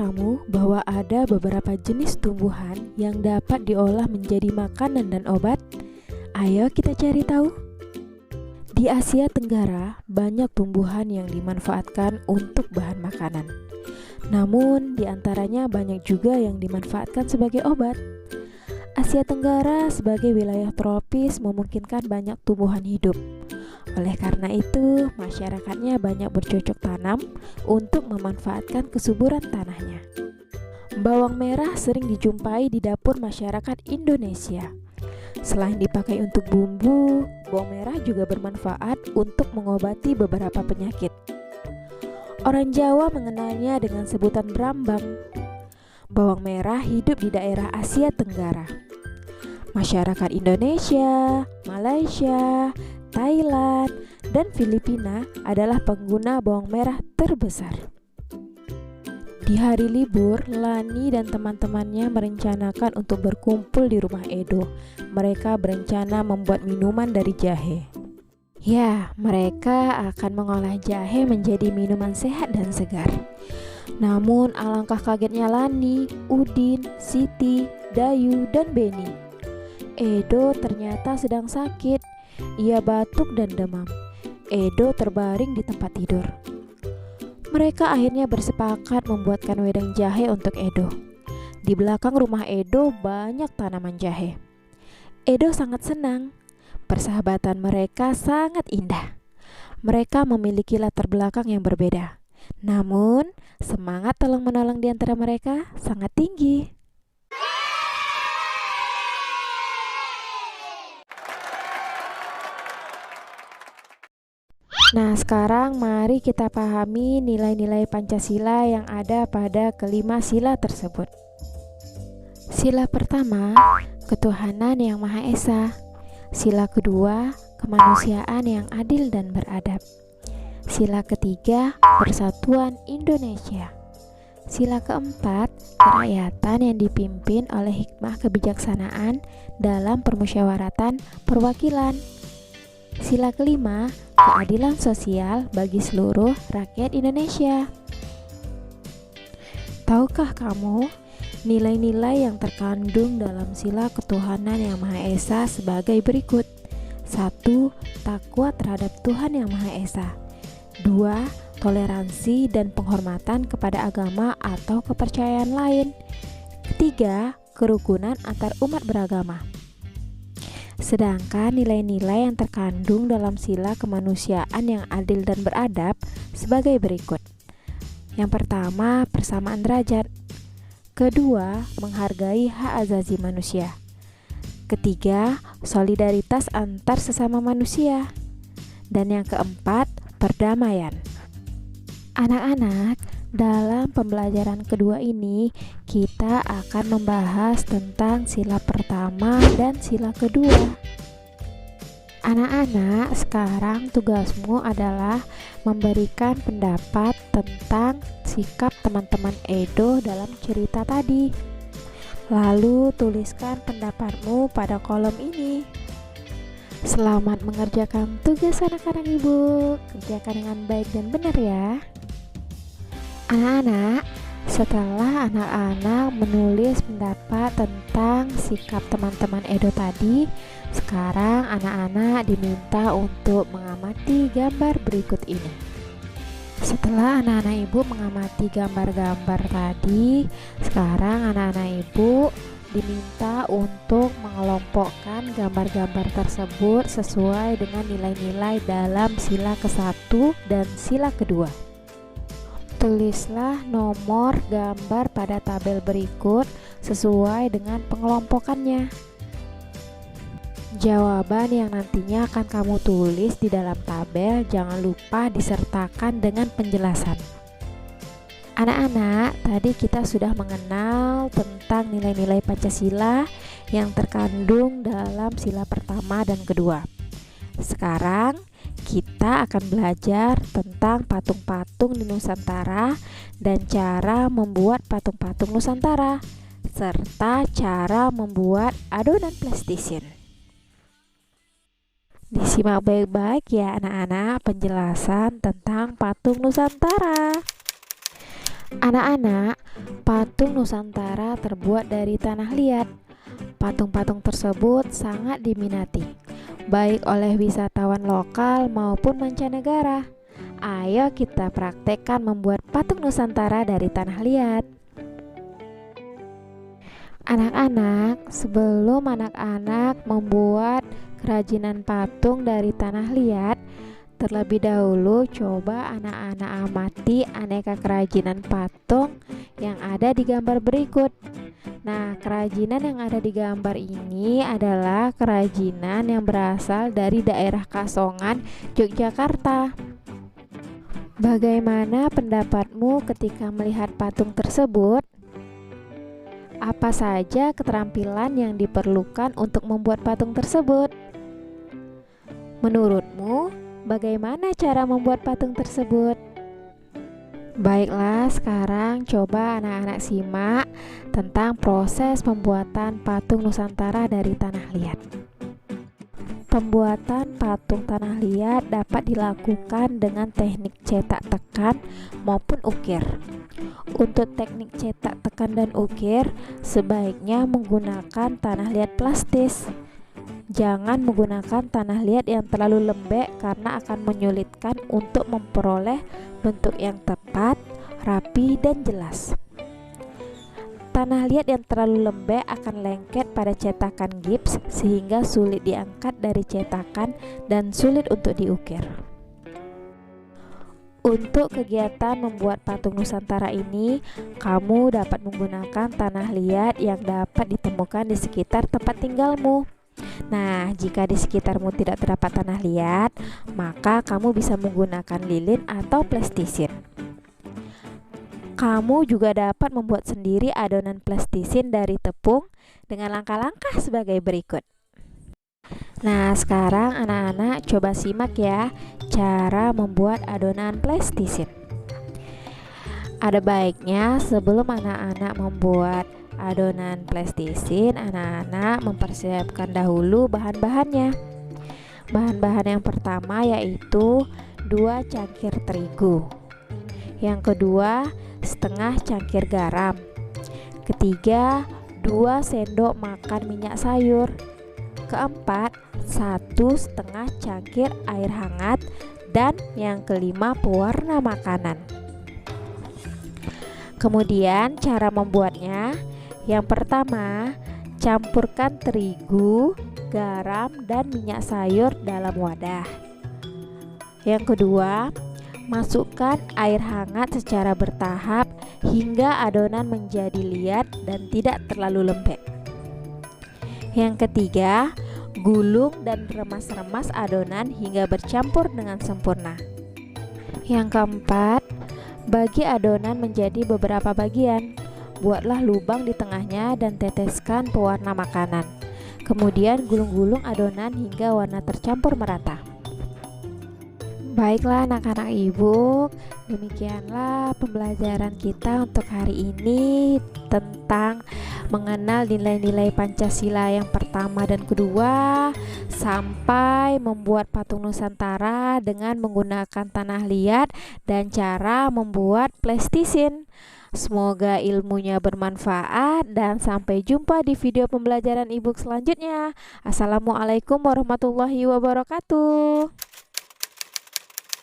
kamu bahwa ada beberapa jenis tumbuhan yang dapat diolah menjadi makanan dan obat? Ayo kita cari tahu. Di Asia Tenggara, banyak tumbuhan yang dimanfaatkan untuk bahan makanan. Namun, di antaranya banyak juga yang dimanfaatkan sebagai obat. Asia Tenggara sebagai wilayah tropis memungkinkan banyak tumbuhan hidup. Oleh karena itu, masyarakatnya banyak bercocok tanam untuk memanfaatkan kesuburan tanahnya. Bawang merah sering dijumpai di dapur masyarakat Indonesia. Selain dipakai untuk bumbu, bawang merah juga bermanfaat untuk mengobati beberapa penyakit. Orang Jawa mengenalnya dengan sebutan brambang. Bawang merah hidup di daerah Asia Tenggara. Masyarakat Indonesia, Malaysia, Thailand, dan Filipina adalah pengguna bawang merah terbesar. Di hari libur, Lani dan teman-temannya merencanakan untuk berkumpul di rumah Edo. Mereka berencana membuat minuman dari jahe. Ya, mereka akan mengolah jahe menjadi minuman sehat dan segar. Namun alangkah kagetnya Lani, Udin, Siti, Dayu, dan Beni. Edo ternyata sedang sakit. Ia batuk dan demam. Edo terbaring di tempat tidur. Mereka akhirnya bersepakat membuatkan wedang jahe untuk Edo. Di belakang rumah Edo banyak tanaman jahe. Edo sangat senang. Persahabatan mereka sangat indah. Mereka memiliki latar belakang yang berbeda. Namun, semangat tolong-menolong di antara mereka sangat tinggi. Nah, sekarang mari kita pahami nilai-nilai Pancasila yang ada pada kelima sila tersebut. Sila pertama, ketuhanan yang Maha Esa. Sila kedua, kemanusiaan yang adil dan beradab. Sila ketiga, persatuan Indonesia. Sila keempat, kerakyatan yang dipimpin oleh hikmah kebijaksanaan dalam permusyawaratan perwakilan. Sila kelima, keadilan sosial bagi seluruh rakyat Indonesia. Tahukah kamu nilai-nilai yang terkandung dalam sila ketuhanan yang Maha Esa sebagai berikut? 1. Takwa terhadap Tuhan yang Maha Esa. 2. Toleransi dan penghormatan kepada agama atau kepercayaan lain. 3. Kerukunan antar umat beragama. Sedangkan nilai-nilai yang terkandung dalam sila kemanusiaan yang adil dan beradab sebagai berikut. Yang pertama, persamaan derajat. Kedua, menghargai hak asasi manusia. Ketiga, solidaritas antar sesama manusia. Dan yang keempat, perdamaian. Anak-anak, dalam pembelajaran kedua ini, kita akan membahas tentang sila pertama dan sila kedua. Anak-anak, sekarang tugasmu adalah memberikan pendapat tentang sikap teman-teman Edo dalam cerita tadi. Lalu tuliskan pendapatmu pada kolom ini. Selamat mengerjakan tugas anak-anak ibu. Kerjakan dengan baik dan benar ya. Anak-anak, setelah anak-anak menulis pendapat tentang sikap teman-teman Edo tadi, sekarang anak-anak diminta untuk mengamati gambar berikut ini. Setelah anak-anak ibu mengamati gambar-gambar tadi, sekarang anak-anak ibu diminta untuk mengelompokkan gambar-gambar tersebut sesuai dengan nilai-nilai dalam sila ke-1 dan sila kedua. Tulislah nomor gambar pada tabel berikut sesuai dengan pengelompokannya. Jawaban yang nantinya akan kamu tulis di dalam tabel jangan lupa disertakan dengan penjelasan. Anak-anak, tadi kita sudah mengenal tentang nilai-nilai Pancasila yang terkandung dalam sila pertama dan kedua. Sekarang kita akan belajar tentang patung-patung di Nusantara dan cara membuat patung-patung Nusantara, serta cara membuat adonan plastisine. Disimak baik-baik ya anak-anak penjelasan tentang patung Nusantara. Anak-anak, Patung Nusantara terbuat dari tanah liat. Patung-patung tersebut sangat diminati, baik oleh wisatawan lokal maupun mancanegara. Ayo kita praktekkan membuat patung Nusantara dari tanah liat. Anak-anak, sebelum anak-anak membuat kerajinan patung dari tanah liat, terlebih dahulu coba anak-anak amati aneka kerajinan patung yang ada di gambar berikut. Nah, kerajinan yang ada di gambar ini adalah kerajinan yang berasal dari daerah Kasongan, Yogyakarta. Bagaimana pendapatmu ketika melihat patung tersebut? Apa saja keterampilan yang diperlukan untuk membuat patung tersebut? Menurutmu, bagaimana cara membuat patung tersebut? Baiklah, sekarang coba anak-anak simak tentang proses pembuatan patung Nusantara dari tanah liat. Pembuatan patung tanah liat dapat dilakukan dengan teknik cetak tekan maupun ukir. Untuk teknik cetak tekan dan ukir, sebaiknya menggunakan tanah liat plastis. Jangan menggunakan tanah liat yang terlalu lembek karena akan menyulitkan untuk memperoleh bentuk yang tepat, rapi, dan jelas. Tanah liat yang terlalu lembek akan lengket pada cetakan gips sehingga sulit diangkat dari cetakan dan sulit untuk diukir. Untuk kegiatan membuat patung Nusantara ini, kamu dapat menggunakan tanah liat yang dapat ditemukan di sekitar tempat tinggalmu. Nah, jika di sekitarmu tidak terdapat tanah liat, maka kamu bisa menggunakan lilin atau plastisin. Kamu juga dapat membuat sendiri adonan plastisin dari tepung dengan langkah-langkah sebagai berikut. Nah, sekarang anak-anak coba simak ya cara membuat adonan plastisin. Ada baiknya sebelum anak-anak membuat adonan plastisin, anak-anak mempersiapkan dahulu bahan-bahannya. Bahan-bahan yang pertama yaitu 2 cangkir terigu. Yang kedua, setengah cangkir garam. Ketiga, 2 sendok makan minyak sayur. Keempat, 1,5 cangkir air hangat. Dan yang kelima, pewarna makanan. Kemudian cara membuatnya, yang pertama, campurkan terigu, garam, dan minyak sayur dalam wadah. Yang kedua, masukkan air hangat secara bertahap hingga adonan menjadi liat dan tidak terlalu lembek. Yang ketiga, gulung dan remas-remas adonan hingga bercampur dengan sempurna. Yang keempat, bagi adonan menjadi beberapa bagian. Buatlah lubang di tengahnya dan teteskan pewarna makanan. Kemudian gulung-gulung adonan hingga warna tercampur merata. Baiklah anak-anak ibu, demikianlah pembelajaran kita untuk hari ini tentang mengenal nilai-nilai Pancasila yang pertama dan kedua sampai membuat patung Nusantara dengan menggunakan tanah liat dan cara membuat plastisin. Semoga ilmunya bermanfaat dan sampai jumpa di video pembelajaran e-book selanjutnya. Assalamualaikum warahmatullahi wabarakatuh.